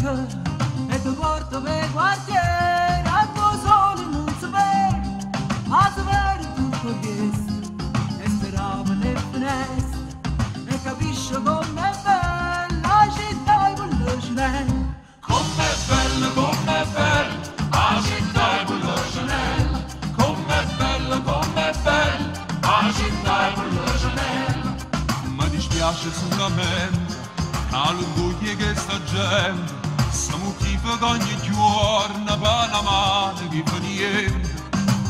amica e ti porto per quartiere a tuo sole non sapere a sapere tutto questo e speravo nel finestre e capisce com'è bella la città e quello Chanel. Com'è bella la città e quello Chanel. Com'è bella la città e quello Chanel. Mi dispiace solamente all'orgoglio che sta gente siamo chi fa ogni giorno per la mano che fa niente.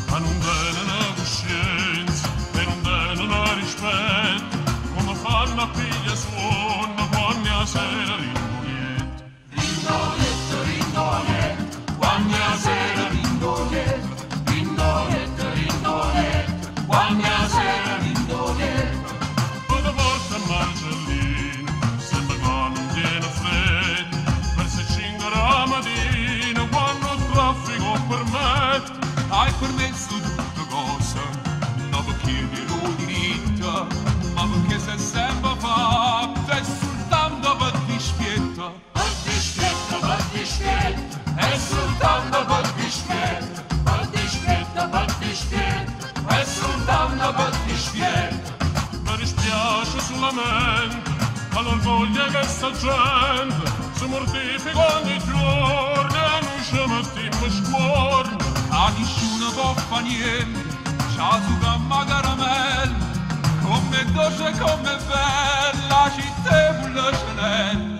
Ma non viene una coscienza e non viene una rispetto come fanno a piglia suono quando a sera rindoietto. Rindoietto, rindoietto, quando a sera rindoietto. Rindoietto, rindoietto, quando a sera rindoietto. Una volta a Marcellino sembra che non tiene freddo verso 5 la mattina quando il traffico permette. Hai permesso tutte cose, non perché ti lo diritto, ma perché sei sempre fatto e soltanto per dispietto. Per dispietto, per dispietto, e soltanto per dispietto. Per dispietto, per dispietto, e soltanto per dispietto. Mi dispiace solamente all'orgoglio che sta gente si mortifica ogni giorno e non ci mettiamo scuorno. A nessuno può fa niente, c'ha su gamma caramella, come dolce e come bella, città e quello Chanel.